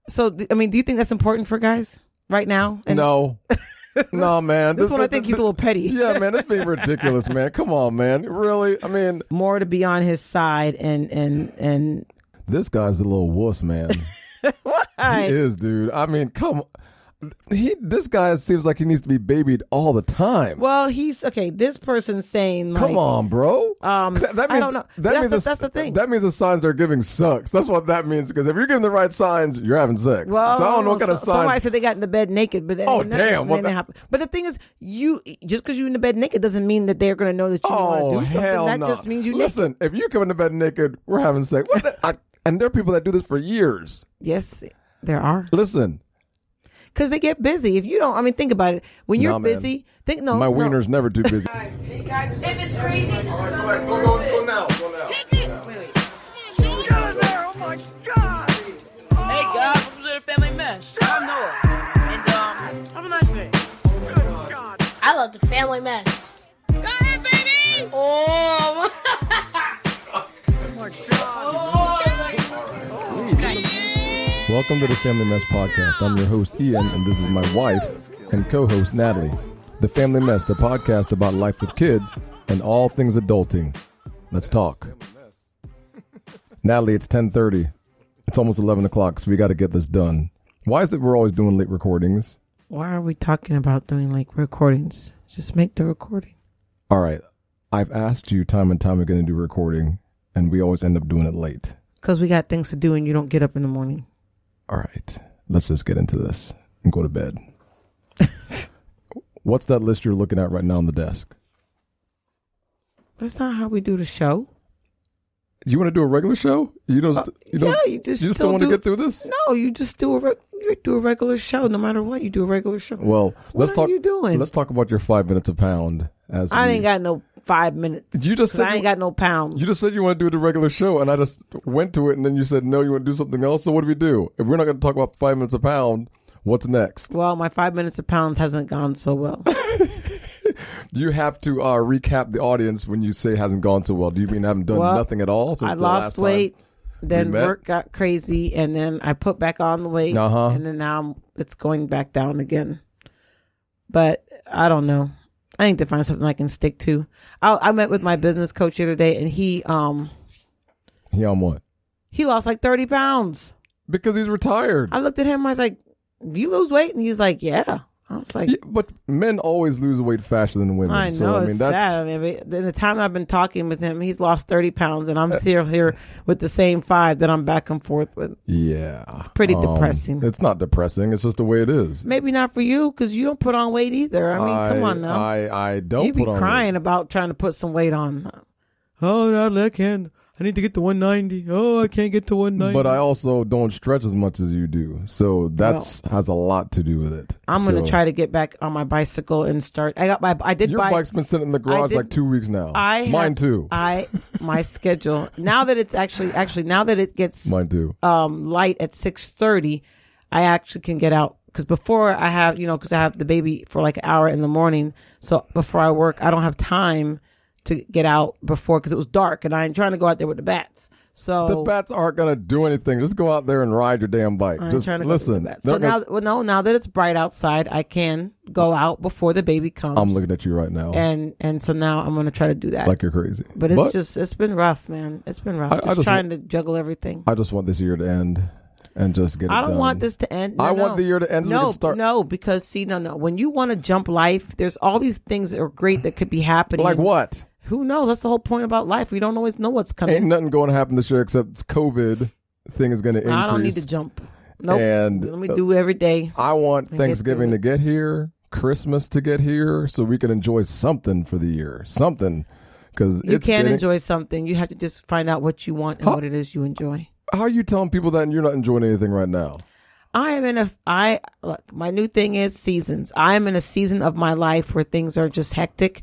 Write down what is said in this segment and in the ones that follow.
So, I mean, do you think that's important for guys right now? And no. No, man. This one, I think he's a little petty. Yeah, man, it's being ridiculous, man. Come on, man. Really? I mean, more to be on his side and this guy's a little wuss, man. Why? He is, dude. I mean, come on. This guy seems like he needs to be babied all the time. Well, he's okay. This person's saying, like, come on, bro. That means, I don't know. That's the thing. That means the signs they're giving sucks. That's what that means. Because if you're giving the right signs, you're having sex. Well, so I don't know what kind of signs. Somebody said they got in the bed naked, but damn! But the thing is, you just because you're in the bed naked doesn't mean that they're going to know that you want to do something. Hell that no. just means you. Listen, if you come in the bed naked, we're having sex. And there are people that do this for years. Yes, there are. Listen. Because they get busy. If you don't, I mean, think about it. When you're busy, my wiener's never too busy. If it's crazy. All right, go now. Wait. Get in there! Oh my God! Hey guys, welcome to the Family Mess. I'm Noah, and have a nice day. Good God! I love the Family Mess. Go ahead, baby. Oh. Welcome to the Family Mess Podcast. I'm your host, Ian, and this is my wife and co-host, Nathalie. The Family Mess, the podcast about life with kids and all things adulting. Let's talk. Nathalie, it's 10:30. It's almost 11 o'clock, so we got to get this done. Why is it we're always doing late recordings? Why are we talking about doing like recordings? Just make the recording. All right. I've asked you time and time again to do recording, and we always end up doing it late. Because we got things to do and you don't get up in the morning. All right, let's just get into this and go to bed. What's that list you're looking at right now on the desk? That's not how we do the show. You want to do a regular show? You just don't want to get through this? No, you just do a regular show. No matter what, you do a regular show. Well, what are you doing? Let's talk about your 5 minutes a pound. I ain't got no 5 minutes. You just said I ain't got no pounds. You just said you want to do the regular show, and I just went to it, and then you said no, you want to do something else. So what do we do? If we're not going to talk about 5 minutes a pound, what's next? Well, my 5 minutes a pound hasn't gone so well. You have to recap the audience when you say hasn't gone so well. Do you mean I haven't done nothing at all since I the lost last weight, time then work got crazy, and then I put back on the weight, and then now it's going back down again. But I don't know. I need to find something I can stick to. I met with my business coach the other day, and he on what? He lost like 30 pounds. Because he's retired. I looked at him, I was like, do you lose weight? And he was like, yeah. I was like, yeah, but men always lose weight faster than women. I know, it's sad. I mean, the time I've been talking with him, he's lost 30 pounds, and I'm here with the same 5 that I'm back and forth with. Yeah. Pretty depressing. It's not depressing. It's just the way it is. Maybe not for you, because you don't put on weight either. I mean, come on now. I don't you put on weight. You be crying about trying to put some weight on. Oh, no, I can't. I need to get to 190. Oh, I can't get to 190. But I also don't stretch as much as you do. So that has a lot to do with it. I'm going to try to get back on my bicycle and start. Your bike's been sitting in the garage like 2 weeks now. Mine too. My schedule. Now that it's actually now that it gets mine too. Light at 6:30, I actually can get out. Because before I have, because I have the baby for like an hour in the morning. So before I work, I don't have time to get out before because it was dark and I ain't trying to go out there with the bats. So the bats aren't going to do anything. Just go out there and ride your damn bike. Just listen. So now that it's bright outside, I can go out before the baby comes. I'm looking at you right now. And so now I'm going to try to do that. Like you're crazy. But it's been rough, man. It's been rough. Just trying to juggle everything. I just want this year to end. And just get it done. I don't want this to end. I want the year to end so we can start. No, because when you want to jump life, there's all these things that are great that could be happening. Like what? Who knows? That's the whole point about life. We don't always know what's coming. Ain't nothing going to happen this year except COVID thing is going to increase. I don't need to jump. Nope. And let me do every day. I want Thanksgiving to get here, Christmas to get here, so we can enjoy something for the year. Something. Because you can't enjoy something. You have to just find out what you want and what it is you enjoy. How are you telling people that and you're not enjoying anything right now? Look, my new thing is seasons. I am in a season of my life where things are just hectic.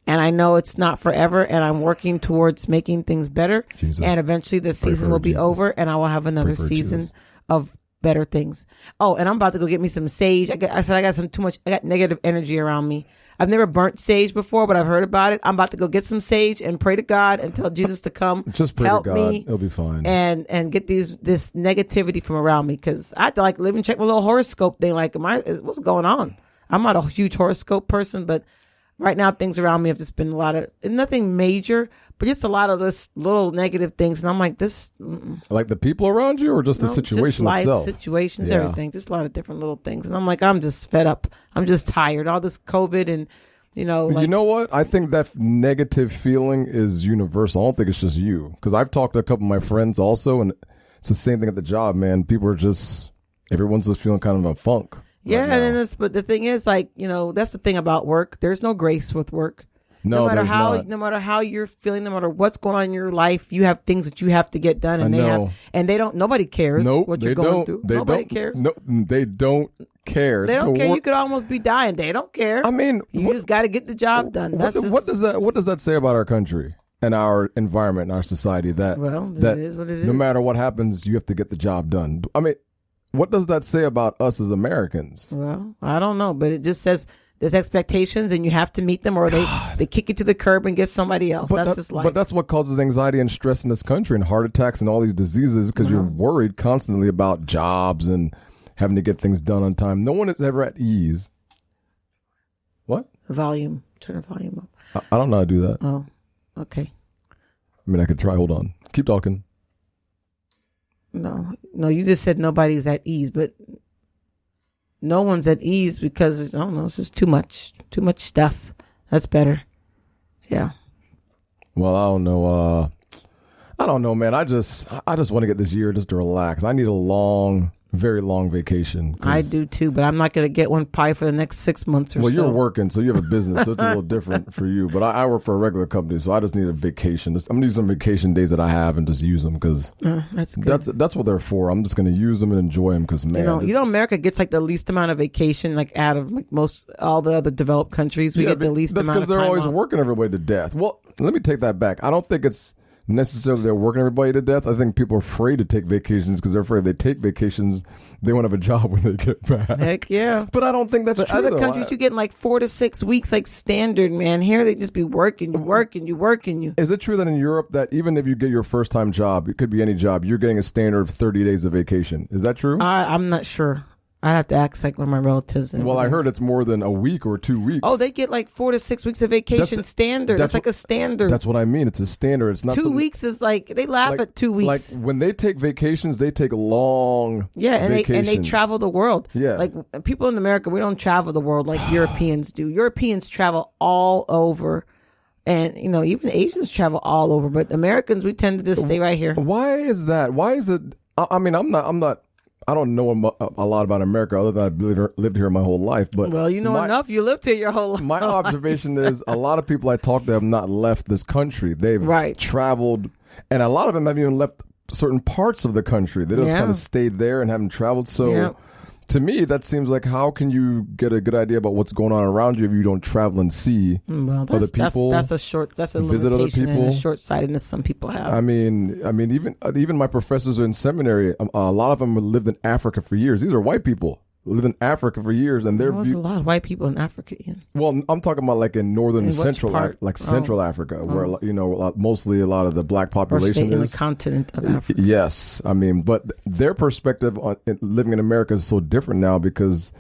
And I know it's not forever, and I'm working towards making things better. Jesus. And eventually the season will be over, and I will have another season of better things. Oh, and I'm about to go get me some sage. I got negative energy around me. I've never burnt sage before, but I've heard about it. I'm about to go get some sage and pray to God and tell Jesus to come Just pray help to God. me. It'll be fine. And get this negativity from around me, because I have to like live and check my little horoscope thing. Like, what's going on? I'm not a huge horoscope person, but right now things around me have just been a lot of, nothing major, but just a lot of this little negative things. And I'm like, this. Like the people around you, or just the situation just life, itself? Situations, everything. Just a lot of different little things. And I'm like, I'm just fed up. I'm just tired. All this COVID and, you know. Like, you know what? I think that negative feeling is universal. I don't think it's just you. Because I've talked to a couple of my friends also, and it's the same thing at the job, man. People are just, everyone's just feeling kind of a funk. Yeah, right and then but the thing is, like, you know, that's the thing about work. There's no grace with work. No matter there's how, not. no matter how you're feeling, no matter what's going on in your life, you have things that you have to get done, and they don't. Nobody cares what you're going through. Nobody cares. No, they don't care. They don't care. You could almost be dying. They don't care. I mean, you just got to get the job done. What does that say about our country and our environment and our society? That it is what it is. No matter what happens, you have to get the job done. I mean, what does that say about us as Americans? Well, I don't know, but it just says there's expectations and you have to meet them, or they kick you to the curb and get somebody else. That's just life. But that's what causes anxiety and stress in this country, and heart attacks and all these diseases, because you're worried constantly about jobs and having to get things done on time. No one is ever at ease. What? Volume. Turn the volume up. I don't know how to do that. Oh, okay. I mean, I could try. Hold on. Keep talking. No, you just said nobody's at ease, but no one's at ease because I don't know, it's just too much stuff. That's better. Yeah. Well, I don't know. I don't know, man. I just want to get this year just to relax. I need a very long vacation. I do too, but I'm not going to get one probably for the next 6 months or so. Well, you're working, so you have a business, so it's a little different for you. But I work for a regular company, so I just need a vacation. I'm going to use some vacation days that I have and just use them because that's good. That's what they're for. I'm just going to use them and enjoy them because, man. You know, America gets like the least amount of vacation, like out of like all the other developed countries. We get the least amount of time. That's because they're always working everybody to death. Well, let me take that back. I don't think it's necessarily they're working everybody to death. I think people are afraid to take vacations because they're afraid they take vacations, they won't have a job when they get back. Heck yeah. But I don't think that's true. Other countries, you get like 4 to 6 weeks, like standard, man. Here they just be working you. Is it true that in Europe that even if you get your first time job, it could be any job, you're getting a standard of 30 days of vacation? Is that true? I'm not sure. I have to ask like one of my relatives. Well, I heard it's more than a week or 2 weeks. Oh, they get like 4 to 6 weeks of vacation standard. That's like a standard. That's what I mean. It's a standard. It's not 2 weeks is like they laugh at 2 weeks. Like when they take vacations, they take long vacations. and they travel the world. Yeah, like people in America, we don't travel the world like Europeans do. Europeans travel all over. And, you know, even Asians travel all over. But Americans, we tend to just stay right here. Why is that? Why is it? I mean, I don't know a lot about America other than I've lived here my whole life. But well, you know enough. You lived here your whole life. My observation is a lot of people I talk to have not left this country. They've traveled, and a lot of them haven't even left certain parts of the country. They just kind of stayed there and haven't traveled. So to me, that seems like, how can you get a good idea about what's going on around you if you don't travel and see other people? That's a visit other limitation people. And a short-sightedness some people have. I mean, even my professors in seminary, a lot of them lived in Africa for years. These are white people. Lived in Africa for years, and there's a lot of white people in Africa. Ian. Well, I'm talking about like in northern and central, Central Africa, where mostly a lot of the black population is in the continent of Africa. Yes, I mean, but their perspective on living in America is so different now because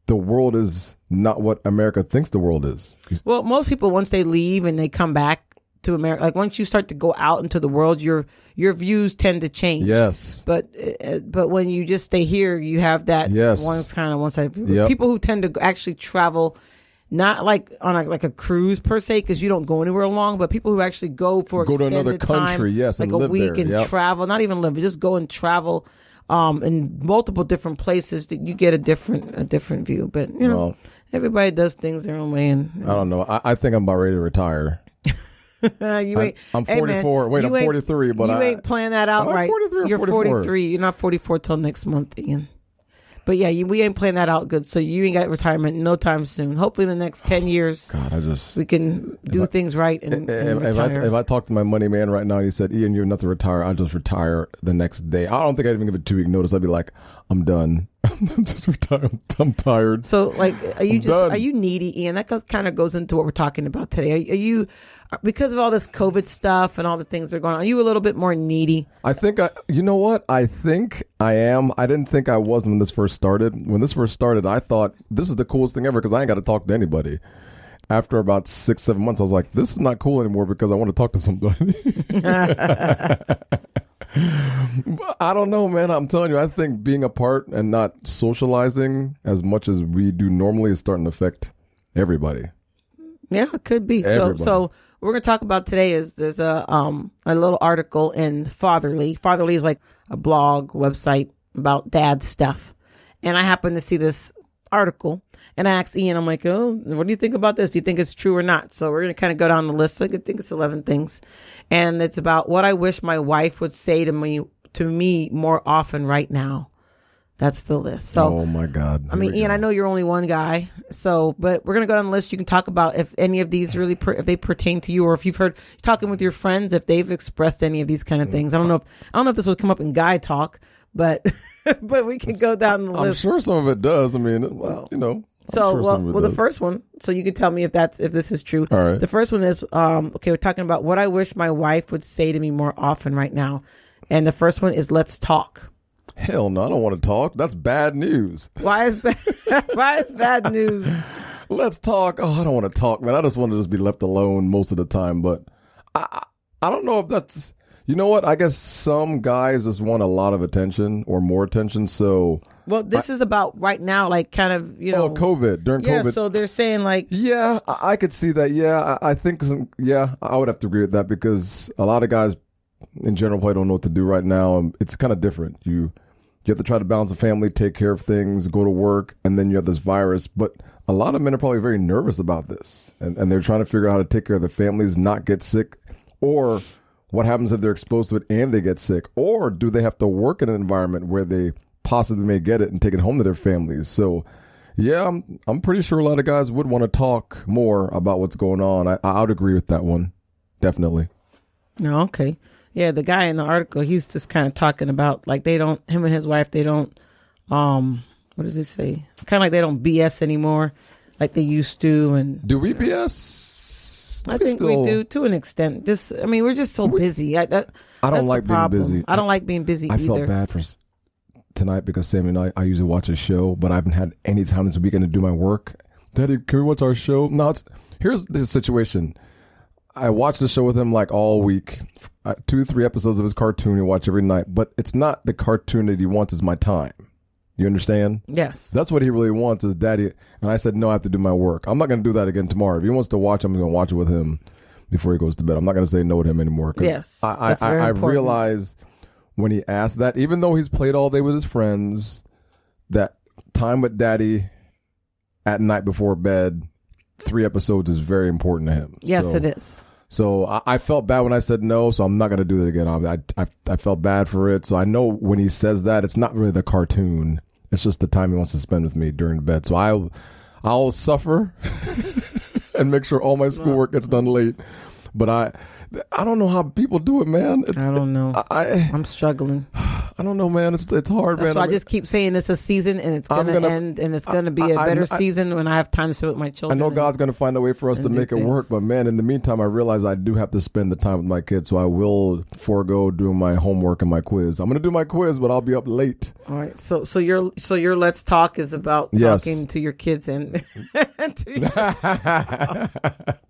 the world is not what America thinks the world is. Well, most people, once they leave and they come back to America, like once you start to go out into the world, your views tend to change. Yes. But when you just stay here, you have that one-sided view. Yep. People who tend to actually travel, not like on a cruise per se, because you don't go anywhere long, but people who actually go to another country, like and a live week there. and travel, not even live, but just go and travel in multiple different places, that you get a different view. But you know, everybody does things their own way. And I don't know. I think I'm about ready to retire. I'm 44. Man, I'm 43, but you ain't playing that out right. 43 or You're 44? 43. You're not 44 till next month, Ian. But yeah, we ain't playing that out good. So you ain't got retirement no time soon. Hopefully in the next 10 years, God, we can do things right and retire. If I talk to my money man right now and he said, Ian, you have nothing to retire, I'll just retire the next day. I don't think I'd even give a 2-week notice. I'd be like, I'm done. I'm just retired. I'm tired. So like, are you needy, Ian? That kind of goes into what we're talking about today. Are you, because of all this COVID stuff and all the things that are going on, are you a little bit more needy? I think you know what? I think I am. I didn't think I was when this first started. When this first started, I thought this is the coolest thing ever because I ain't got to talk to anybody. After about 6-7 months, I was like, this is not cool anymore because I want to talk to somebody. I don't know, man. I'm telling you, I think being apart and not socializing as much as we do normally is starting to affect everybody. Yeah, it could be. Everybody. So we're going to talk about today is there's a little article in Fatherly. Fatherly is like a blog website about dad stuff. And I happened to see this article and I asked Ian, I'm like, oh, what do you think about this? Do you think it's true or not? So we're going to kind of go down the list. I think it's 11 things. And it's about what I wish my wife would say to me more often right now. That's the list. So, oh my God. I mean, Ian, I know you're only one guy. So, but we're going to go down the list. You can talk about if any of these really, if they pertain to you, or if you've heard talking with your friends, if they've expressed any of these kind of things. I don't know if this will come up in guy talk, but, but we can go down the list. I'm sure some of it does. I mean, you know. So, the first one, so you can tell me if this is true. All right. The first one is, okay, we're talking about what I wish my wife would say to me more often right now. And the first one is, let's talk. Hell no, I don't want to talk. That's bad news. Why is bad news? Let's talk. Oh, I don't want to talk, man. I just want to just be left alone most of the time. But I don't know if that's, you know what? I guess some guys just want a lot of attention or more attention. So, well, this is about right now, like kind of, you know. Oh, COVID, during COVID. Yeah, so they're saying like. Yeah, I could see that. Yeah, I think, I would have to agree with that because a lot of guys in general probably don't know what to do right now. It's kind of different. You have to try to balance a family, take care of things, go to work, and then you have this virus. But a lot of men are probably very nervous about this. And they're trying to figure out how to take care of their families, not get sick. Or what happens if they're exposed to it and they get sick? Or do they have to work in an environment where they possibly may get it and take it home to their families? So, yeah, I'm pretty sure a lot of guys would want to talk more about what's going on. I would agree with that one. Definitely. No, okay. Yeah, the guy in the article, he's just kind of talking about like him and his wife, they don't, what does it say? Kind of like they don't BS anymore like they used to. And do we BS? I think we do to an extent. We're just so busy. I don't like being busy. I don't like being busy either. I felt bad for tonight because Sammy and I usually watch a show, but I haven't had any time this weekend to do my work. Daddy, can we watch our show? No, here's the situation. I watch the show with him like all week. 2-3 episodes of his cartoon he watch every night. But it's not the cartoon that he wants, is my time. You understand? Yes. That's what he really wants is Daddy. And I said, no, I have to do my work. I'm not going to do that again tomorrow. If he wants to watch, I'm going to watch it with him before he goes to bed. I'm not going to say no to him anymore. Yes. I realize when he asked that, even though he's played all day with his friends, that time with Daddy at night before bed, 3 episodes is very important to him. Yes, it is. So I felt bad when I said no, so I'm not going to do it again. I felt bad for it. So I know when he says that, it's not really the cartoon. It's just the time he wants to spend with me during bed. So I'll suffer and make sure all my schoolwork gets done late. But I don't know how people do it, man. I don't know. I'm struggling. I don't know, man. It's hard, man. That's why I just keep saying it's a season and it's going to end and it's going to be a better season when I have time to spend with my children. I know God's going to find a way for us to make it work. But, man, in the meantime, I realize I do have to spend the time with my kids. So I will forego doing my homework and my quiz. I'm going to do my quiz, but I'll be up late. All right. So your Let's Talk is about talking to your kids and to your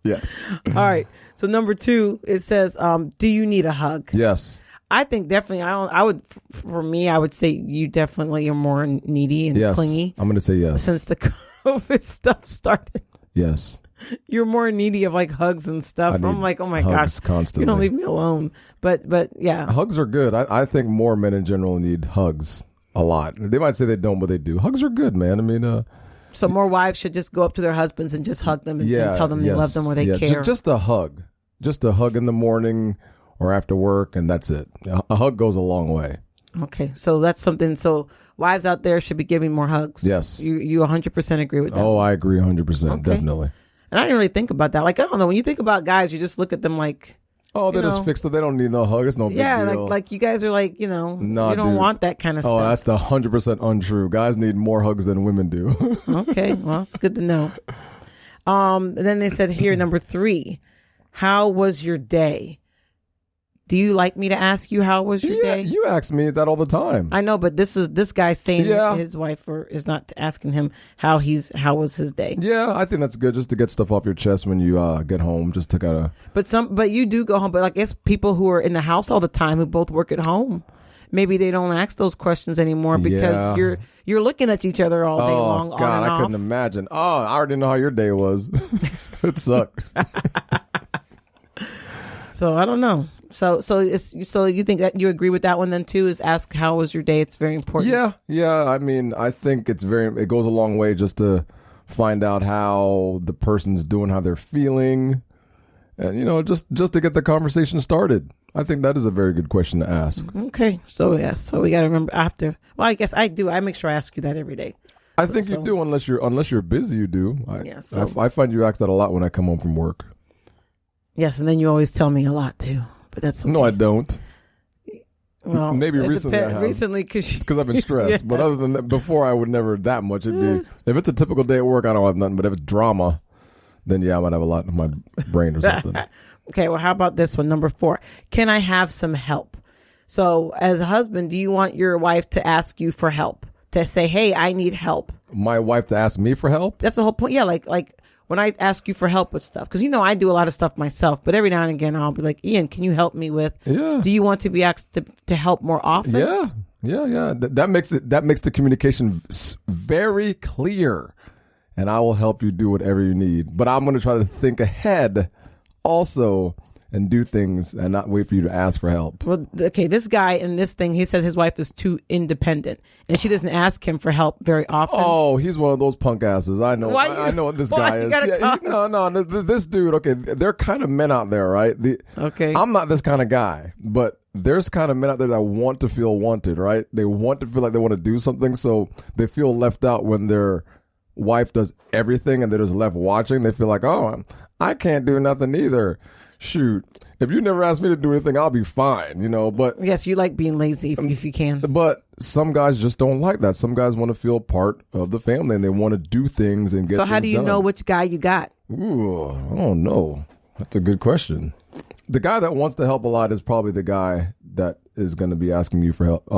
Yes. All right. So number 2, it says, do you need a hug? Yes. I think definitely. I would say you definitely are more needy and clingy. I'm going to say yes. Since the COVID stuff started. Yes. You're more needy of like hugs and stuff. I'm like, oh my gosh, constantly. You don't leave me alone. But yeah, hugs are good. I think more men in general need hugs a lot. They might say they don't, but they do. Hugs are good, man. I mean, so more wives should just go up to their husbands and just hug them and tell them they love them or they care. Just a hug in the morning or after work, and that's it. A hug goes a long way. Okay, so that's something. So wives out there should be giving more hugs. Yes. You 100% agree with that. Oh, I agree 100%. Okay. Definitely. And I didn't really think about that. Like, I don't know. When you think about guys, you just look at them like, oh, they just fixed it. They don't need no hug. It's no big deal. like you guys are like, Nah, you don't want that kind of stuff. Oh, that's the 100% untrue. Guys need more hugs than women do. Okay, well, it's good to know. Then they said here, number 3, how was your day? Do you like me to ask you how was your day? You ask me that all the time. I know, but this guy's saying his wife is not asking him how was his day. Yeah, I think that's good just to get stuff off your chest when you get home, just to kind of. But you do go home. But I guess people who are in the house all the time who both work at home, maybe they don't ask those questions anymore because you're looking at each other all day long. Oh God, I couldn't imagine. Oh, I already know how your day was. It sucked. So I don't know. So you think that you agree with that one then too? Is ask how was your day? It's very important. Yeah. I mean, I think it goes a long way just to find out how the person's doing, how they're feeling, and just to get the conversation started. I think that is a very good question to ask. Okay, so we got to remember after. Well, I guess I do. I make sure I ask you that every day. I think you do, unless you're busy. You do. I find you ask that a lot when I come home from work. Yes, and then you always tell me a lot too. But that's okay. No, I don't. Well, maybe recently I have. Recently, because I've been stressed. Yes. But other than that, before I would never that much. It'd be if it's a typical day at work, I don't have nothing. But if it's drama, then I might have a lot in my brain or something. Okay, well, how about this one? Number 4. Can I have some help? So, as a husband, do you want your wife to ask you for help? To say, hey, I need help. My wife to ask me for help? That's the whole point. Yeah, like when I ask you for help with stuff, because I do a lot of stuff myself, but every now and again I'll be like, Ian, can you help me with? Yeah. Do you want to be asked to help more often? Yeah. That makes the communication very clear, and I will help you do whatever you need. But I'm going to try to think ahead, also, and do things and not wait for you to ask for help. Well, okay, this guy in this thing, he says his wife is too independent and she doesn't ask him for help very often. Oh, he's one of those punk asses. I know. I know what this guy is. This dude. Okay, there are kind of men out there, right? Okay. I'm not this kind of guy, but there's kind of men out there that want to feel wanted, right? They want to feel like they want to do something, so they feel left out when their wife does everything and they're just left watching. They feel like, oh, I can't do nothing either. Shoot, if you never ask me to do anything, I'll be fine, but yes, you like being lazy if you can. But some guys just don't like that. Some guys want to feel part of the family and they want to do things and get So how do you know which guy you got? Ooh, I don't know. That's a good question. The guy that wants to help a lot is probably the guy that is going to be asking you for help.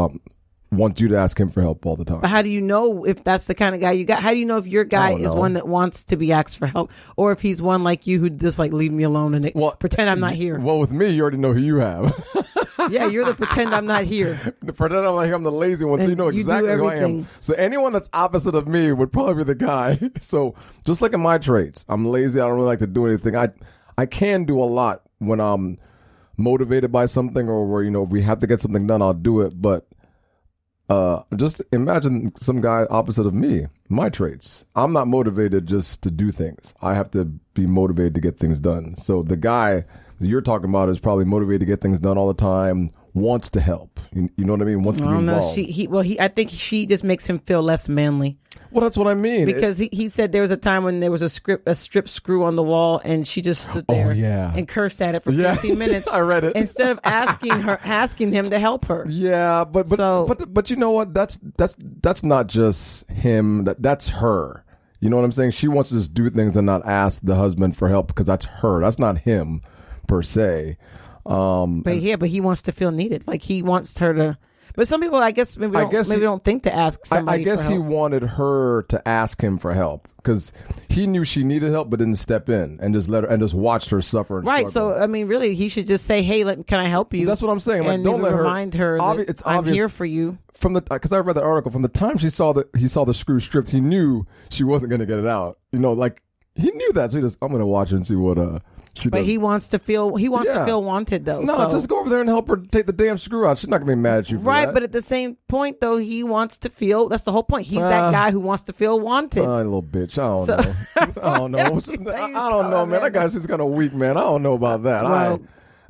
Wants you to ask him for help all the time. But how do you know if that's the kind of guy you got? How do you know if your guy is one that wants to be asked for help, or if he's one like you who just like leave me alone and pretend I'm not here? Well, with me, you already know who you have. Yeah, you're the pretend I'm not here. The pretend I'm not here. I'm the lazy one, so you know exactly who I am. So anyone that's opposite of me would probably be the guy. So just look at my traits. I'm lazy. I don't really like to do anything. I can do a lot when I'm motivated by something, or where if we have to get something done, I'll do it. But just imagine some guy opposite of me, my traits. I'm not motivated just to do things. I have to be motivated to get things done. So the guy that you're talking about is probably motivated to get things done all the time, wants to help. You know what I mean? Wants to be involved. I think she just makes him feel less manly. Well, that's what I mean. Because he said there was a time when there was a strip screw on the wall, and she just stood there and cursed at it for 15 minutes. I read it. Instead of asking him to help her. Yeah, but you know what? That's not just him. That's her. You know what I'm saying? She wants to just do things and not ask the husband for help because that's her. That's not him per se. But he wants to feel needed. Like he wants her to. But some people, I guess, maybe don't think to ask somebody. I guess for help. He wanted her to ask him for help because he knew she needed help, but didn't step in and just watched her suffer. And right. struggle. So I mean, really, he should just say, "Hey, can I help you?" That's what I'm saying. Like, and don't let her remind her that it's I'm obvious here for you. Because I read the article, from the time he saw the screw stripped, he knew she wasn't going to get it out. Like he knew that. So I'm going to watch her and see what. But he wants to feel wanted though. No, just go over there and help her take the damn screw out. She's not gonna be mad at you for right, that. But at the same point though, he wants to feel. That's the whole point. He's that guy who wants to feel wanted. Little bitch. I don't know. I don't know. I don't know, man. That guy's just kind of weak, man. I don't know about that. Well,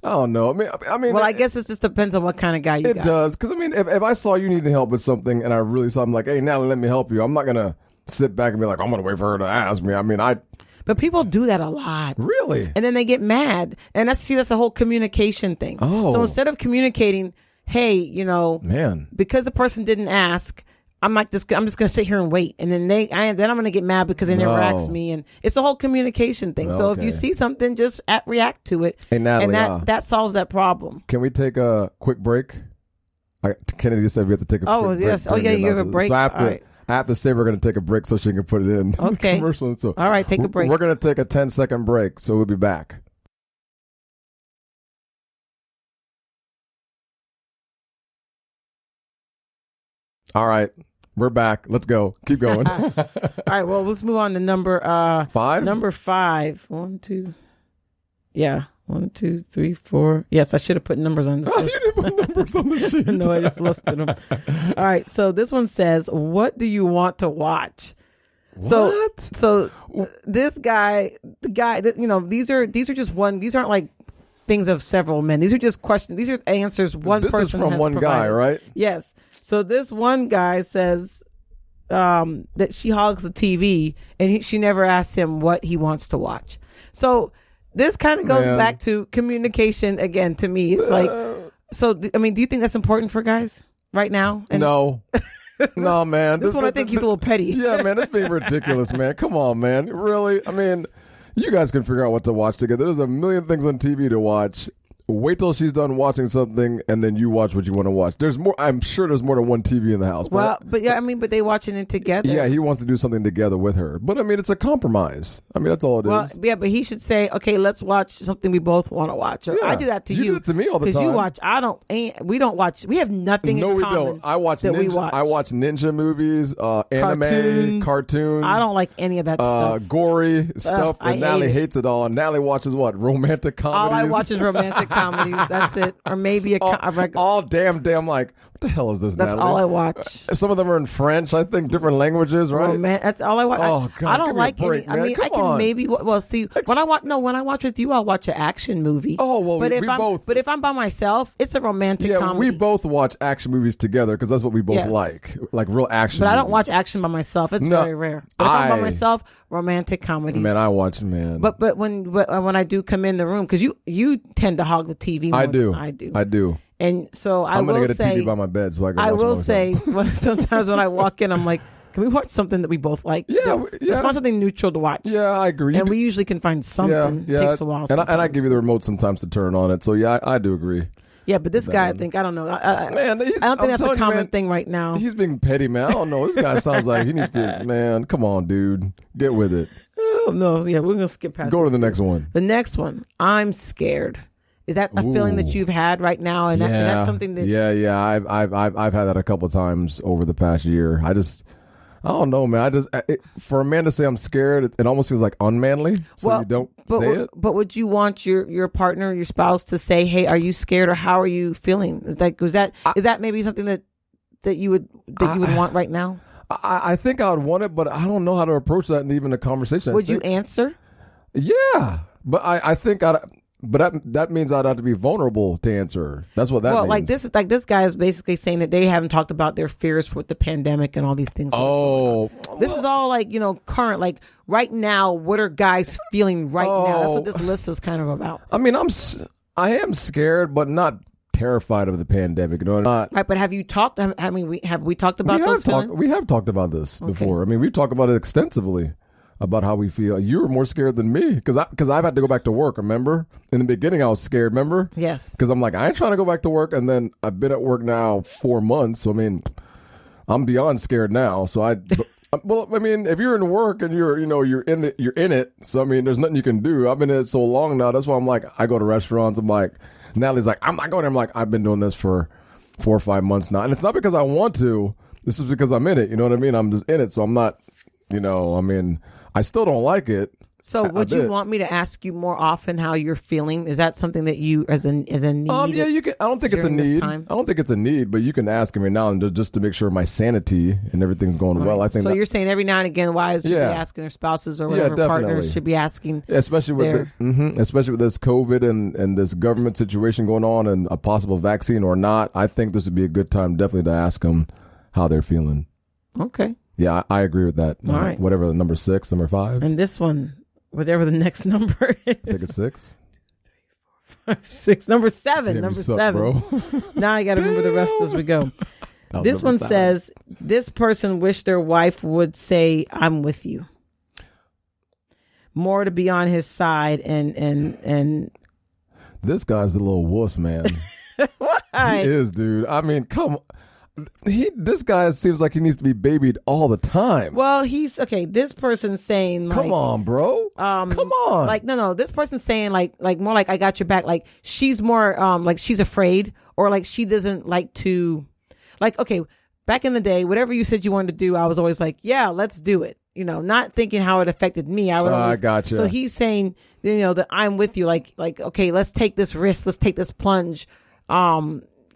I don't know. I mean. Well, I guess it just depends on what kind of guy you got. It does, because I mean, if I saw you needing help with something, and I really saw, I'm like, hey, Natalie, let me help you. I'm not gonna sit back and be like, I'm gonna wait for her to ask me. I mean, But people do that a lot. Really? And then they get mad, and that's the whole communication thing. Oh. So instead of communicating, hey, man, because the person didn't ask, I'm just going to sit here and wait, and then I'm going to get mad because they never asked me, and it's a whole communication thing. So if you see something, just react to it. Hey, Natalie, and that solves that problem. Can we take a quick break? Kennedy said we have to take a quick break. Yes. Oh, yeah, you have a break. So I have to say we're going to take a break so she can put it in. Okay. Commercial. So all right, take a break. We're going to take a 10-second break, so we'll be back. All right. We're back. Let's go. Keep going. All right. Well, let's move on to number 5. Number 5. 1, 2. Yeah. 1, 2, 3, 4. Yes, I should have put numbers on this. You didn't put numbers on the sheet. No, I just listed them. All right. So this one says, "What do you want to watch?" What? So this guy, these are just one. These aren't like things of several men. These are just questions. These are answers one person has This is from one provided. guy, right? Yes. So this one guy says that she hogs the TV, and she never asks him what he wants to watch. So this kind of goes back to communication again. To me, it's like, so I mean, do you think that's important for guys right now? And No. No, man. This one, I think he's a little petty. Yeah, man, that's being ridiculous, man. Come on, man. Really? I mean, you guys can figure out what to watch together. There's a million things on TV to watch. Wait till she's done watching something, and then you watch what you want to watch. There's more. I'm sure there's more than one TV in the house. But they watching it together. Yeah, he wants to do something together with her. But I mean, it's a compromise. I mean, that's all it is. Yeah, but he should say, okay, let's watch something we both want to watch. Or, I do that to you. You do it to me all the time. Because you watch. We don't watch. We have nothing in common. No, we don't. I watch that ninja. We watch. I watch ninja movies, anime, cartoons. I don't like any of that stuff. Gory stuff. And Natalie hates it all. And Natalie watches what? Romantic comedies. All I watch is romantic comedies. That's it. Or maybe a regular. All damn. Like, what the hell is this, That's Natalie? all I watch. Some of them are in French, I think, different languages, right? That's all I watch. Oh, God, I don't like break, any. man. I mean, Come I can on. maybe. Well, see, when I watch with you, I'll watch an action movie. Oh, well, but we both. But if I'm by myself, it's a romantic comedy. We both watch action movies together because that's what we both like real action. But movies. I don't watch action by myself. It's very rare. But if I'm by myself, romantic comedies. Man, I watch, man. But when I do come in the room, because you tend to hog the TV more than I do. I do. And so I'm going to get a TV by my bed so I can watch it. I will say, sometimes when I walk in, I'm like, can we watch something that we both like? Yeah. Let's find something neutral to watch. Yeah, I agree. And we usually can find something. Yeah. It takes a while. And I give you the remote sometimes to turn on it. So, yeah, I do agree. Yeah, but this guy, I think, I don't know. I don't think that's a common thing right now. He's being petty, man. I don't know. This guy sounds like he needs to, man, come on, dude. Get with it. Oh, no. Yeah, we're going to skip past Go to the next one. The next one, I'm scared. Is that a feeling that you've had right now? And that's something that... Yeah. I've had that a couple of times over the past year. I don't know, man. For a man to say I'm scared, it almost feels like unmanly. So you don't say it. But would you want your partner, your spouse, to say, "Hey, are you scared?" or "How are you feeling?" Is that maybe something that you would want right now? I think I would want it, but I don't know how to approach that in even a conversation. Would you answer? Yeah, but I think But that means I'd have to be vulnerable to answer. That's what that means. Well, this guy is basically saying that they haven't talked about their fears with the pandemic and all these things. Oh, this is all current, like right now. What are guys feeling right now? That's what this list is kind of about. I mean, I am scared, but not terrified of the pandemic. Not right. But have you talked? I mean, have we talked about those feelings? We have talked about this before. I mean, we've talked about it extensively. About how we feel. You were more scared than me because I've had to go back to work. Remember, in the beginning, I was scared. Remember? Yes. Because I'm like, I ain't trying to go back to work, and then I've been at work now 4 months. So I mean, I'm beyond scared now. So well, I mean, if you're in work and you're in it. So I mean, there's nothing you can do. I've been in it so long now. That's why I'm like, I go to restaurants. I'm like, Natalie's like, I'm not going there. I'm like, I've been doing this for 4 or 5 months now, and it's not because I want to. This is because I'm in it. You know what I mean? I'm just in it, so I'm not. I mean. I still don't like it, So would you want me to ask you more often how you're feeling? Is that something that you as a need? Yeah, you can. I don't think it's a need. I don't think it's a need, but you can ask every now and just to make sure my sanity and everything's going well. I think so. You're saying every now and again, wives should be asking their spouses or whatever partners should be asking. Yeah, especially with especially with this COVID and this government situation going on and a possible vaccine or not. I think this would be a good time definitely to ask them how they're feeling. Okay. Yeah, I agree with that. All right. Whatever the number 6, number 5, and this one. Whatever the next number is. I think it's 6. 6. Number 7. Damn, number suck, 7. Bro. Now I got to remember the rest as we go. This one says, this person wished their wife would say, I'm with you. More to be on his side and this guy's a little wuss, man. Why? He is, dude. I mean, come on. This guy seems like he needs to be babied all the time. Well, he's okay. This person's saying, like, "Come on, bro. Come on." Like, no. This person's saying, like more like I got your back. Like she's more, like she's afraid, or like she doesn't like to, like. Okay, back in the day, whatever you said you wanted to do, I was always like, yeah, let's do it. You know, not thinking how it affected me. I would always. I gotcha. So he's saying, you know, that I'm with you. Like, okay, let's take this risk. Let's take this plunge.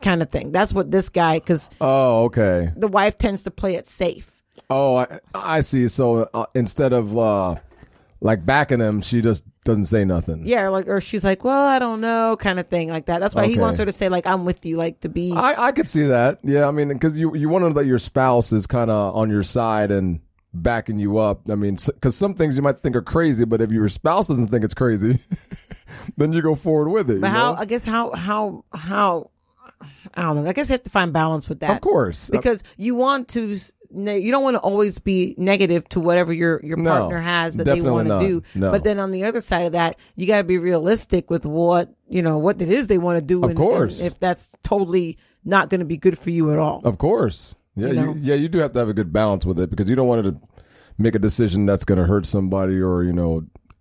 Kind of thing. That's what this guy, because okay, the wife tends to play it safe. I see. So instead of like backing him, she just doesn't say nothing. Yeah, like, or she's like, well, I don't know, kind of thing, like that. That's why he wants her to say, like, I'm with you, like, to be. I could see that. Yeah, I mean, because you want to know that your spouse is kind of on your side and backing you up. I mean, because some things you might think are crazy, but if your spouse doesn't think it's crazy, then you go forward with it. But I guess how I don't know. I guess you have to find balance with that. Of course. Because you don't want to always be negative to whatever your partner has that they want to do. No. But then on the other side of that, you got to be realistic with what it is they want to do. Of course. And if that's totally not going to be good for you at all. Of course. Yeah, you do have to have a good balance with it, because you don't want to make a decision that's going to hurt somebody or,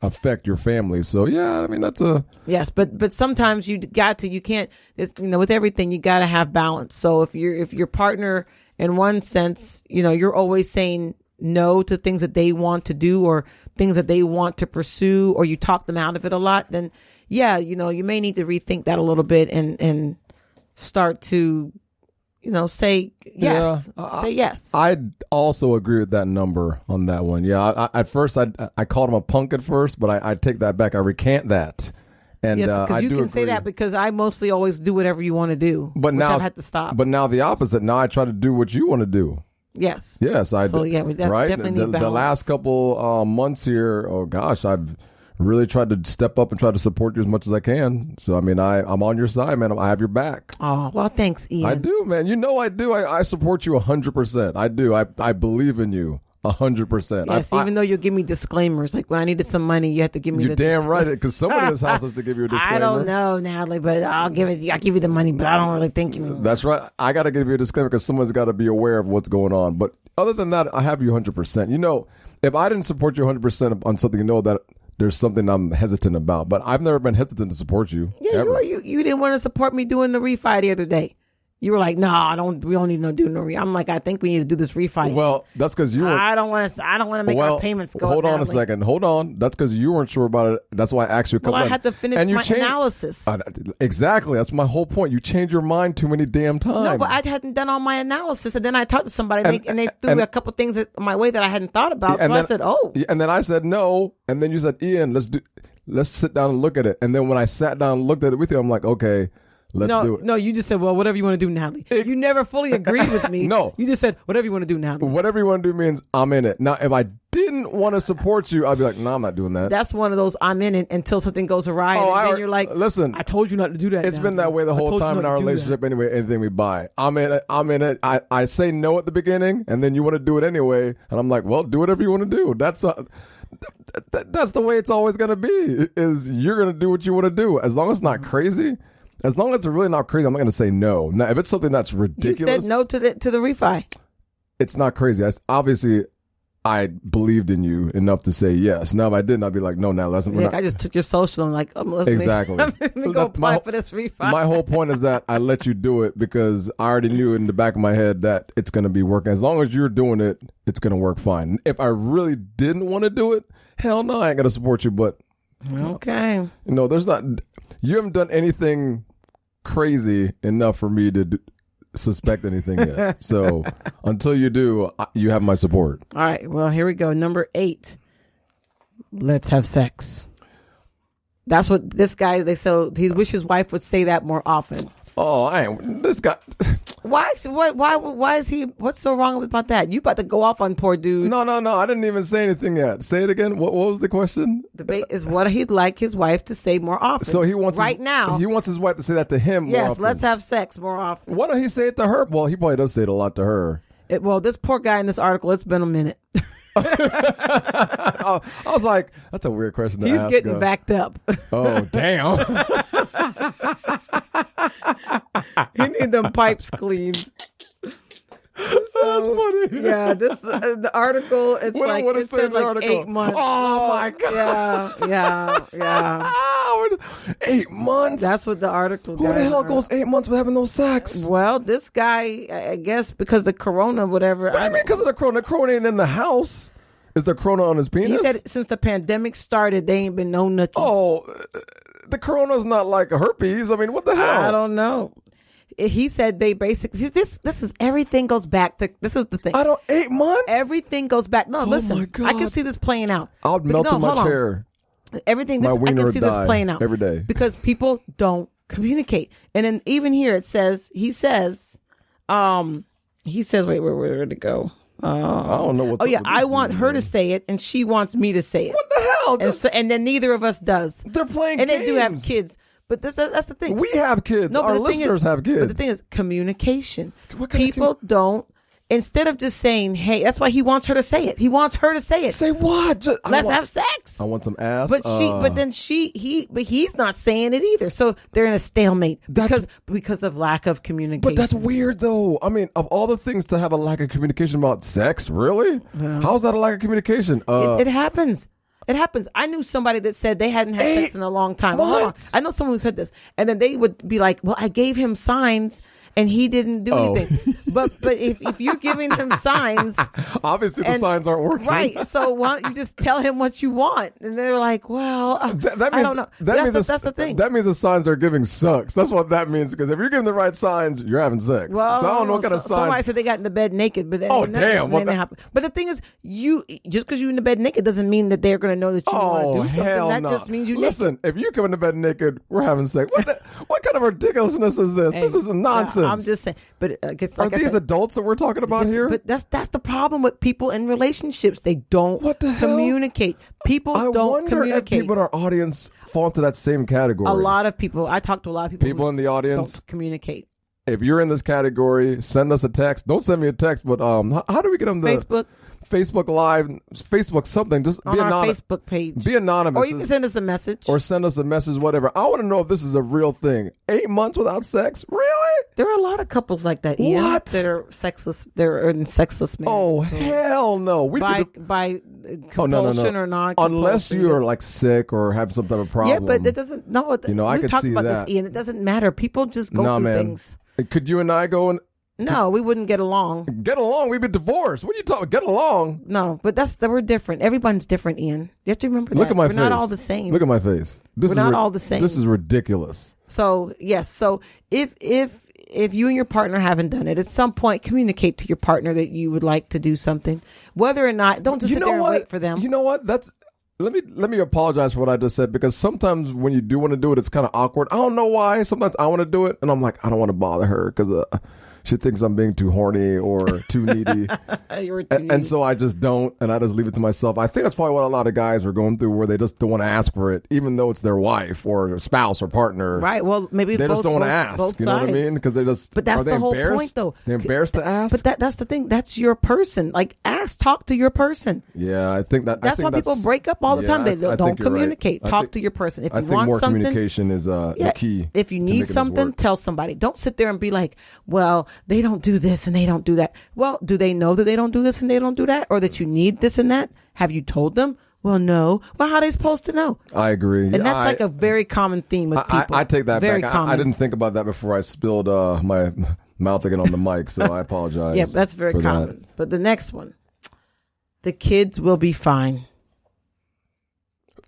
affect your family. So yeah, I mean, that's yes, but sometimes you can't, with everything you got to have balance. So if your partner, in one sense, you're always saying no to things that they want to do or things that they want to pursue, or you talk them out of it a lot, then yeah, you may need to rethink that a little bit and start to say yes. Say yes. I also agree with that number on that one. Yeah, at first I called him a punk at first, but I take that back. I recant that. And yes, because you can say that, because I mostly always do whatever you want to do. But now I've had to stop. But now the opposite. Now I try to do what you want to do. Yes. Yes, I do. So yeah, we definitely need balance. The last couple months here, oh gosh, I've really tried to step up and try to support you as much as I can. So, I mean, I'm on your side, man. I have your back. Oh, well, thanks, Ian. I do, man. I do. I support you 100%. I do. I believe in you 100%. Yes, even though you'll give me disclaimers. Like when I needed some money, you have to give me You're damn right, because someone in this house has to give you a disclaimer. I don't know, Natalie, but I'll give you the money, but I don't really think you. That's right. I got to give you a disclaimer because someone's got to be aware of what's going on. But other than that, I have you 100%. If I didn't support you 100% on something, that there's something I'm hesitant about, but I've never been hesitant to support you. Yeah, you didn't want to support me doing the refi the other day. You were like, "No, we don't need to do no refi." I'm like, "I think we need to do this refi." Well, that's because you. I don't want to make our payments go. Hold on a second. Hold on. That's because you weren't sure about it. That's why I asked you a couple. Well, I had to finish my analysis. Exactly. That's my whole point. You change your mind too many damn times. No, but I hadn't done all my analysis, and then I talked to somebody, and they threw a couple things my way that I hadn't thought about. So I said, "Oh," and then I said no, and then you said, "Ian, let's sit down and look at it." And then when I sat down and looked at it with you, I'm like, "Okay. Let's do it." No, you just said, well, whatever you want to do, Natalie. You never fully agreed with me. No. You just said, whatever you want to do, Natalie. Whatever you want to do means I'm in it. Now, if I didn't want to support you, I'd be like, no, I'm not doing that. That's one of those I'm in it until something goes awry. And then you're like, listen, I told you not to do that. It's been that way the whole time in our relationship anyway, anything we buy. I'm in it. I say no at the beginning, and then you want to do it anyway. And I'm like, well, do whatever you want to do. That's the way it's always going to be, is you're going to do what you want to do. As long as it's not crazy. As long as it's really not crazy, I'm not going to say no. Now, if it's something that's ridiculous, you said no to the refi. It's not crazy. Obviously, I believed in you enough to say yes. Now, if I didn't, I'd be like, no, now let's. I just took your social and exactly. Let me go apply for this refi. My whole point is that I let you do it because I already knew in the back of my head that it's going to be working. As long as you're doing it it's going to work fine. If I really didn't want to do it, hell no, I ain't going to support you. But okay, there's not. You haven't done anything crazy enough for me to suspect anything yet. So until you do, you have my support. All right. Well, here we go. Number 8. Let's have sex. That's what this guy. He wish his wife would say that more often. Oh, this guy. Why is he? What's so wrong about that? You about to go off on poor dude? No. I didn't even say anything yet. Say it again. What was the question? Debate is what he'd like his wife to say more often. So he wants now. He wants his wife to say that to him. Yes, more often. let's have sex more often. Why don't he say it to her? Well, he probably does say it a lot to her. This poor guy in this article. It's been a minute. I was like, that's a weird question to ask. He's getting backed up. Oh, damn. He need them pipes cleaned. That's funny. Yeah, the article. It's it said like 8 months. Oh my god. Yeah. 8 months. That's what the article. Who the hell goes 8 months with having no sex? Well, this guy, I guess, because the corona, whatever. What do you mean? Because of the corona? The corona ain't in the house. Is the corona on his penis? He said since the pandemic started, they ain't been no nookie. Oh, the corona's not like a herpes. I mean, what the hell? I don't know. He said they basically this is everything goes back to this is the thing. 8 months. Everything goes back. No, listen. My God. I can see this playing out. I'll melt in my chair. Everything. I can see this playing out every day because people don't communicate. And then even here it says he says wait, where did it go? I don't know what. I want her to say it, and she wants me to say it. What the hell? And then neither of us does. They're playing and games. They do have kids. But that's the thing. We have kids. Our listeners have kids. But the thing is communication. People don't. Instead of just saying, "Hey," that's why he wants her to say it. He wants her to say it. Say what? Let's have sex. I want some ass. But he's not saying it either. So they're in a stalemate because of lack of communication. But that's weird, though. I mean, of all the things to have a lack of communication about sex, really? Yeah. How's that a lack of communication? It happens. It happens. I knew somebody that said they hadn't had sex in a long time. I know someone who said this, and then they would be like, "Well, I gave him signs." And he didn't do anything. But if you're giving him signs, obviously the signs aren't working, right? So why don't you just tell him what you want? And they're like, "Well, I don't know." That's the thing. That means the signs they're giving sucks. That's what that means. Because if you're giving the right signs, you're having sex. Well, so I don't know what kind of signs. Somebody said they got in the bed naked, but damn! But the thing is, just because you're in the bed naked doesn't mean that they're going to know that you want to do something. That just means you listen. If you come in the bed naked, we're having sex. What kind of ridiculousness is this? This is nonsense. I'm just saying, but are these adults that we're talking about here? But that's the problem with people in relationships. They don't communicate. People don't communicate. If people in our audience fall into that same category. A lot of people. I talk to a lot of people. People in the audience don't communicate. If you're in this category, send us a text. Don't send me a text, but how do we get them? Facebook Live, Facebook something. Just on be our Facebook page. Be anonymous. Or you can send us a message. Or send us a message, whatever. I want to know if this is a real thing. 8 months without sex? Really? There are a lot of couples like that, Ian. What? That are sexless. They're in sexless marriage. Oh, hell no. By compulsion or non-compulsion. Unless you are like sick or have some type of problem. Yeah, but it doesn't. No, I could see about that. This, Ian. It doesn't matter. People just go through things. Could you and I go and... No, we wouldn't get along. Get along? We've been divorced. What are you talking? Get along? No, but we're different. Everyone's different, Ian. You have to remember that. Look at my face. We're not all the same. Look at my face. We're not all the same. This is ridiculous. So yes. So if you and your partner haven't done it, at some point communicate to your partner that you would like to do something. Whether or not, don't just sit there and wait for them. You know what? Let me apologize for what I just said, because sometimes when you do want to do it, it's kind of awkward. I don't know why. Sometimes I want to do it, and I'm like, I don't want to bother her because she thinks I'm being too horny or too needy. And so I just don't, and I just leave it to myself. I think that's probably what a lot of guys are going through, where they just don't want to ask for it, even though it's their wife or their spouse or partner. Right. Well, maybe they just don't want to ask. You know what I mean? Because they just. But that's the whole point, though. They're embarrassed to ask. But that's the thing. That's your person. Like, talk to your person. Yeah, I think that. That's why people break up all the time. They don't communicate. Right. Talk to your person. If you think want more something, communication is the key. If you need something, tell somebody. Don't sit there and be like, "Well, they don't do this and they don't do that." Well, do they know that they don't do this and they don't do that, or that you need this and that? Have you told them? Well, no. Well, how are they supposed to know? I agree. And that's like a very common theme with people. I take that very back. Common. I didn't think about that before I spilled my mouth again on the mic, so I apologize. Yeah, that's very common. But the next one, the kids will be fine.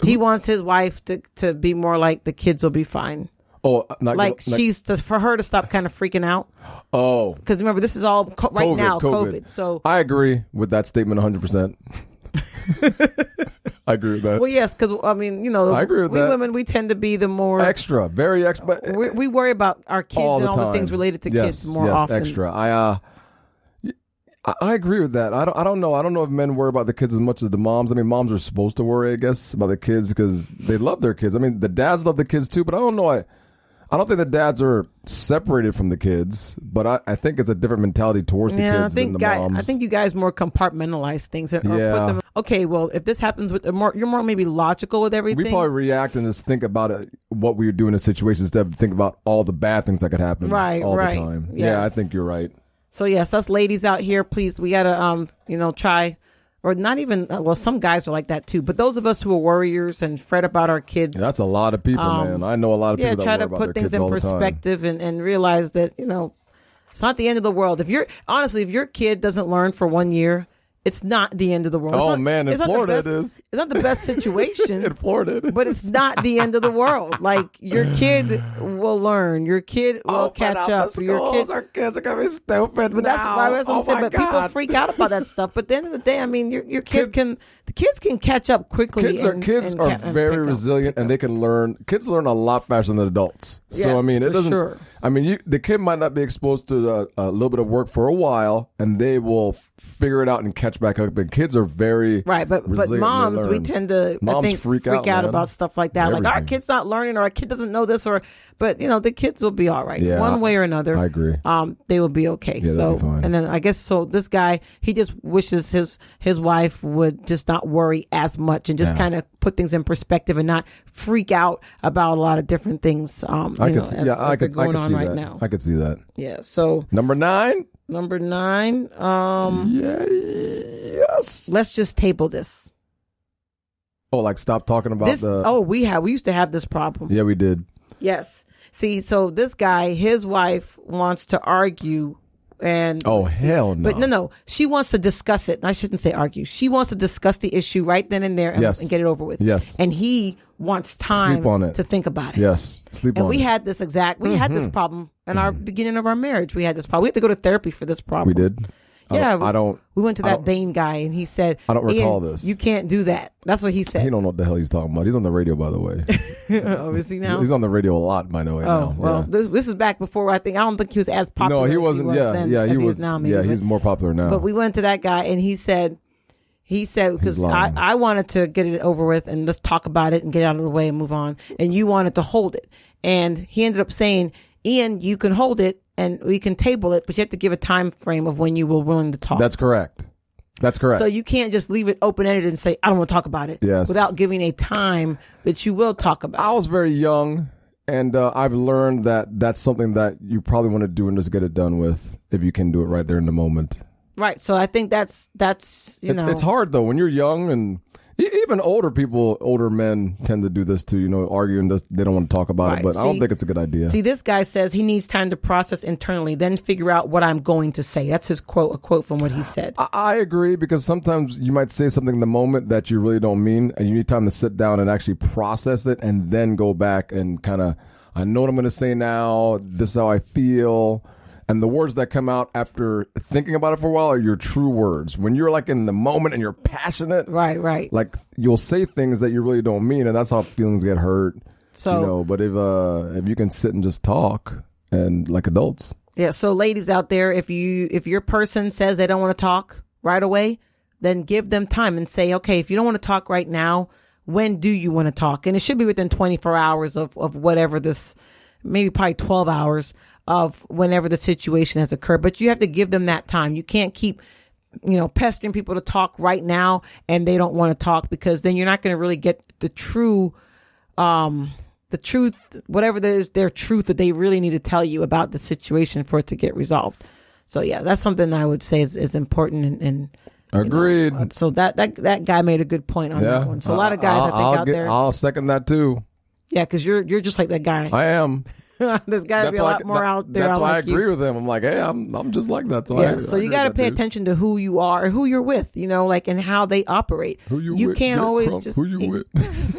He wants his wife to be more like the kids will be fine. Oh, for her to stop kind of freaking out. Oh, because remember, this is all right now, COVID. So I agree with that statement 100%. I agree with that. Well, yes, because I mean, I agree with that. Women, we tend to be the more extra, very extra. We worry about our kids and all the things related to kids more often. Extra. I agree with that. I don't know. I don't know if men worry about the kids as much as the moms. I mean, moms are supposed to worry, I guess, about the kids because they love their kids. I mean, the dads love the kids too, but I don't know. I don't think the dads are separated from the kids, but I think it's a different mentality towards the kids than the moms. I think you guys more compartmentalize things. Put them, okay, well, if this happens with you're more maybe logical with everything. We probably react and just think about it, what we would do in a situation instead of think about all the bad things that could happen all the time. Yes. Yeah, I think you're right. So yes, us ladies out here, please, we gotta try. Or not even, some guys are like that too. But those of us who are warriors and fret about our kids. That's a lot of people, man. I know a lot of people that worry about their kids all the time. Try to put things in perspective and realize that, it's not the end of the world. If your kid doesn't learn for 1 year, it's not the end of the world. Oh, man, in Florida it is. It's not the best situation. In Florida it is. But it's not the end of the world. Like, your kid will learn. Your kid will catch up. Our kids are going to be stupid but now. That's what I'm saying. But people freak out about that stuff. But at the end of the day, I mean, your kid the kids can catch up quickly. Kids are very resilient and they can learn. Kids learn a lot faster than adults. So, yes, I mean, it doesn't. Sure. I mean, the kid might not be exposed to a little bit of work for a while, and they will figure it out and catch back up. But kids are very but moms, we tend to freak out about stuff like that. Everything. Like, our kid's not learning, or our kid doesn't know this, but the kids will be all right one way or another. I agree. They will be okay. Yeah, so, be fine. And then I guess this guy, he just wishes his wife would just not worry as much and just kind of put things in perspective and not freak out about a lot of different things. I could see that. I could see that. Yeah. So Number 9. Yes. Let's just table this. Oh, like stop talking about this. We used to have this problem. Yeah, we did. Yes. See, so this guy, his wife wants to argue. And hell no. But no, she wants to discuss it. I shouldn't say argue. She wants to discuss the issue right then and there and get it over with. Yes. And he wants time to think about it. Yes. And we had this had this problem in our beginning of our marriage. We had this problem. We had to go to therapy for this problem. We did. Yeah, I don't. We went to that Bain guy, and he said, "I don't recall this. You can't do that." That's what he said. He don't know what the hell he's talking about. He's on the radio, by the way. Is he now? He's on the radio a lot, by the way. Now. Well, this is back before I don't think he was as popular. No, he wasn't. He was now. He's more popular now. But we went to that guy, and he said because I wanted to get it over with and let's talk about it and get out of the way and move on, and you wanted to hold it, and he ended up saying, "Ian, you can hold it." And we can table it, but you have to give a time frame of when you will willing to talk. That's correct. So you can't just leave it open-ended and say, I don't want to talk about it. Yes. Without giving a time that you will talk about it. I was very young, and I've learned that that's something that you probably want to do and just get it done with if you can do it right there in the moment. Right. So I think that's it's hard, though, when you're young and even older men tend to do this too, argue and they don't want to talk about it, but I don't think it's a good idea. See, this guy says he needs time to process internally, then figure out what I'm going to say. That's his quote, a quote from what he said. I agree, because sometimes you might say something in the moment that you really don't mean, and you need time to sit down and actually process it and then go back and kind of, I know what I'm going to say now, this is how I feel. And the words that come out after thinking about it for a while are your true words. When you're like in the moment and you're passionate, right, like you'll say things that you really don't mean, and that's how feelings get hurt. So, but if you can sit and just talk and like adults, So, ladies out there, if your person says they don't want to talk right away, then give them time and say, okay, if you don't want to talk right now, when do you want to talk? And it should be within 24 hours of whatever this, maybe probably 12 hours. Of whenever the situation has occurred, but you have to give them that time. You can't keep, pestering people to talk right now and they don't want to talk, because then you're not going to really get the truth, whatever their truth that they really need to tell you about the situation for it to get resolved. So that's something I would say is important and agreed. So that guy made a good point on that one. So a lot of guys out there. I'll second that too. Yeah, because you're just like that guy. I am. There's got to be a lot more out there. That's why I like agree with him. I'm like, hey, I'm just like that. So you got to pay attention to who you are, who you're with, like, and how they operate. Who you with? Can't always Crump. just Who you with?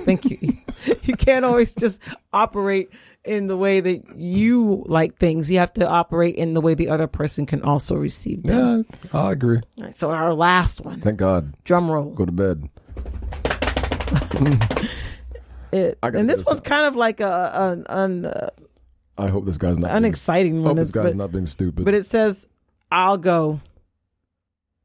Thank you. You can't always just operate in the way that you like things. You have to operate in the way the other person can also receive them. Yeah, I agree. All right, so our last one. Thank God. Drum roll. Go to bed. And this one's kind of like a I hope this guy's not unexciting one. I hope this guy's not being stupid. But it says, "I'll go."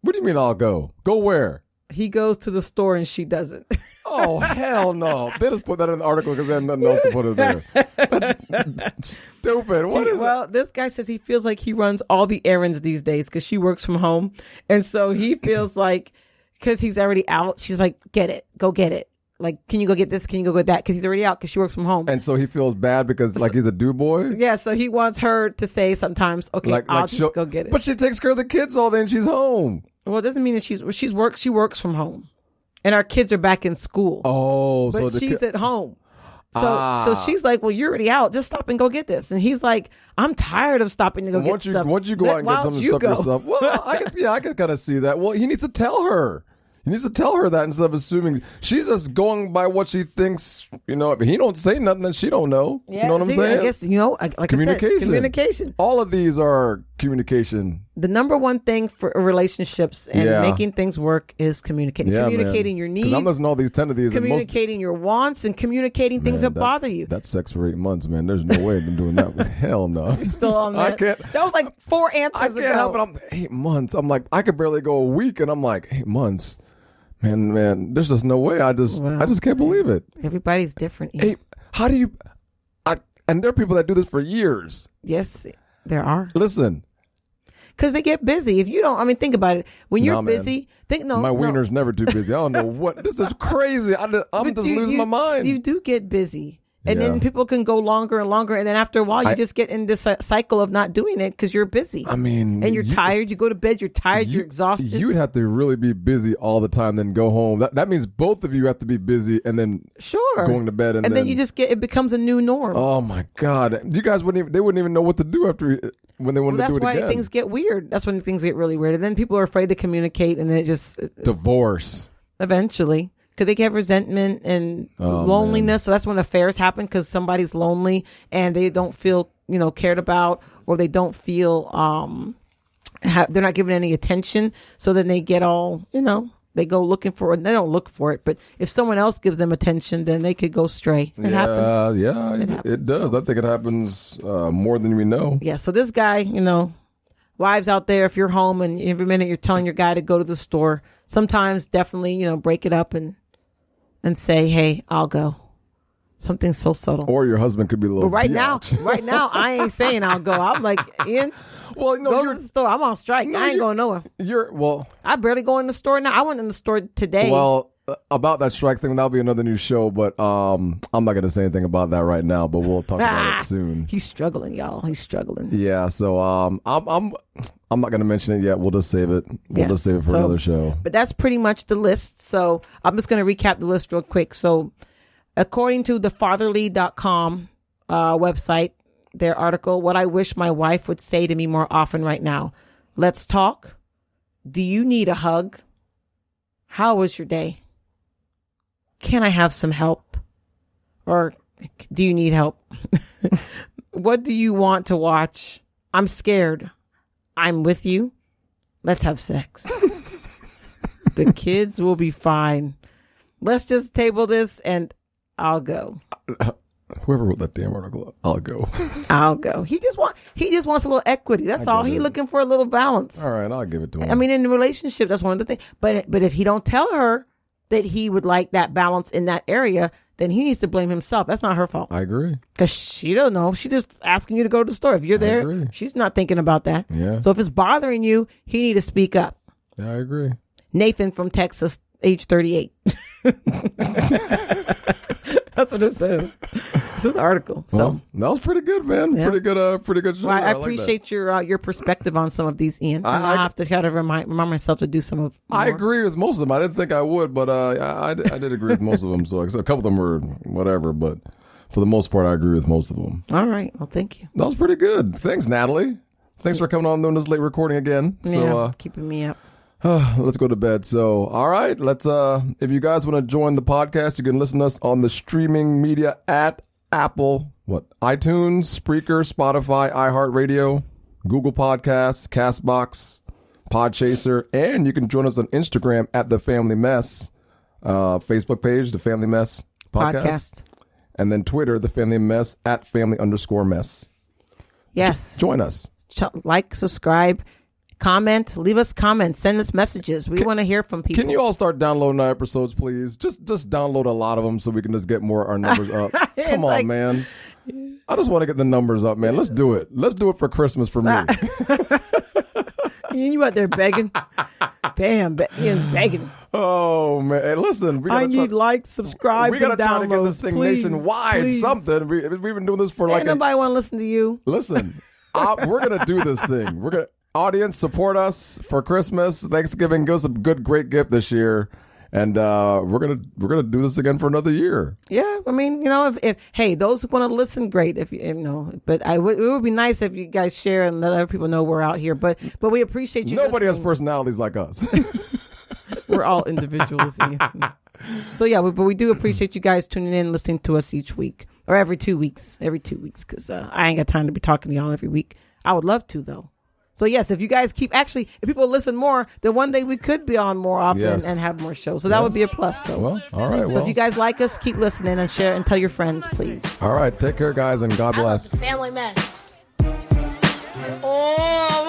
What do you mean I'll go? Go where? He goes to the store and she doesn't. Oh, hell no. They just put that in the article because they have nothing else to put it there. That's stupid. What is Well, this guy says he feels like he runs all the errands these days because she works from home. And so he feels like, because he's already out, she's like, get it. Go get it. Like, can you go get this? Can you go get that? Because he's already out because she works from home. And so he feels bad because like he's a do boy? Yeah, so he wants her to say sometimes, okay, I'll just go get it. But she takes care of the kids all day and she's home. Well, it doesn't mean that she works from home. And our kids are back in school. Oh, but she's at home. So she's like, well, you're already out. Just stop and go get this. And he's like, I'm tired of stopping to go get stuff. Once you go out and get some stuff yourself. Well, I can kind of see that. Well, he needs to tell her. He needs to tell her that instead of assuming she's just going by what she thinks. If he don't say nothing, then she don't know. Yeah, you know what I'm saying? I guess, like communication. I said, communication. All of these are communication. The number one thing for relationships and making things work is communicating. Yeah, communicating your needs. Because I'm listening to all these 10 of these. Communicating your wants and communicating things that bother you. That's sex for 8 months, man. There's no way I've been doing that. Hell no. You're still on that. I can't. That was like 4 answers ago. I can't help it. I'm 8 months. I'm like, I could barely go a week, and I'm like, 8 months. Man, there's just no way. I just can't believe it. Everybody's different. Hey, how do you? And there are people that do this for years. Yes, there are. Listen, because they get busy. If you don't, think about it. When you're busy, my wiener's never too busy. I don't know what. This is crazy. I'm just losing my mind. You do get busy. And then people can go longer and longer. And then after a while, you just get in this cycle of not doing it because you're busy. And you're tired. You go to bed, you're tired, you're exhausted. You would have to really be busy all the time, then go home. That means both of you have to be busy and then going to bed. And then you just it becomes a new norm. Oh, my God. You guys wouldn't even know what to do when they wanted to do it again. That's why things get weird. That's when things get really weird. And then people are afraid to communicate and it just... Divorce. Eventually. Because they get resentment and loneliness. Man. So that's when affairs happen because somebody's lonely and they don't feel, cared about, or they don't feel they're not given any attention. So then they get all, they go looking for it. They don't look for it. But if someone else gives them attention, then they could go stray. It happens. Yeah, it does. I think it happens more than we know. Yeah. So this guy, wives out there, if you're home and every minute you're telling your guy to go to the store, sometimes definitely, break it up and say, hey, I'll go. Something so subtle. Or your husband could be a little right now, I ain't saying I'll go. I'm like, Ian, go to the store. I'm on strike. I ain't going nowhere. I barely go in the store now. I went in the store today. Well, about that strike thing, that'll be another new show, but I'm not going to say anything about that right now, but we'll talk about it soon. He's struggling, y'all. He's struggling. Yeah, so I'm not going to mention it yet. We'll just save it. We'll just save it for another show. But that's pretty much the list. So I'm just going to recap the list real quick. So according to the fatherly.com website, their article, what I wish my wife would say to me more often right now. Let's talk. Do you need a hug? How was your day? Can I have some help? Or do you need help? What do you want to watch? I'm scared. I'm with you. Let's have sex. The kids will be fine. Let's just table this and I'll go. Whoever wrote that damn article, I'll go. I'll go. He just wants a little equity. That's all. He's looking for a little balance. All right, I'll give it to him. In a relationship, that's one of the things. But if he don't tell her that he would like that balance in that area, then he needs to blame himself. That's not her fault. I agree. Because she don't know. She's just asking you to go to the store. If you're there, she's not thinking about that. Yeah. So if it's bothering you, he need to speak up. Yeah, I agree. Nathan from Texas, age 38. That's what it says. It's an article. So that was pretty good, man. Yeah. Pretty good show. Well, I appreciate your perspective on some of these, Ian. I have to kind of remind myself to do some of. More. I agree with most of them. I didn't think I would, but I did agree with most of them. So a couple of them were whatever, but for the most part, I agree with most of them. All right. Well, thank you. That was pretty good. Thanks, Natalie. Thanks for coming on doing this late recording again. Yeah, So, keeping me up. let's go to bed. So, all right, let's. If you guys want to join the podcast, you can listen to us on the streaming media at Apple, iTunes, Spreaker, Spotify, iHeartRadio, Google Podcasts, Castbox, Podchaser, and you can join us on Instagram at The Family Mess, Facebook page, The Family Mess Podcast. And then Twitter, The Family Mess at family_mess. Yes. Join us. Like, subscribe, comment, leave us comments, send us messages. We want to hear from people. Can you all start downloading our episodes, please? Just download a lot of them so we can just get our numbers up. Come on, man. I just want to get the numbers up, man. Let's do it. Let's do it for Christmas for me. You out there begging? Damn, Ian begging. Oh man! Hey, listen, I need likes, subscribe, we gotta and downloads. try to get this thing nationwide. Please. Something. We've been doing this for Ain't nobody want to listen to you. Listen, we're gonna do this thing. We're gonna audience support us for Christmas, Thanksgiving. Give us a great gift this year, and we're gonna do this again for another year. Yeah, I mean, if hey, those who want to listen, great. If you know, but it would be nice if you guys share and let other people know we're out here. But we appreciate you. Nobody listening. has personalities like us. We're all individuals. So yeah, but we do appreciate you guys tuning in, listening to us each week or every 2 weeks. Because I ain't got time to be talking to y'all every week. I would love to though. So yes, if you guys if people listen more, then one day we could be on more often and have more shows. So that would be a plus. So well, all right. So if you guys like us, keep listening and share and tell your friends, please. All right, take care, guys, and God bless. Family Mess. Oh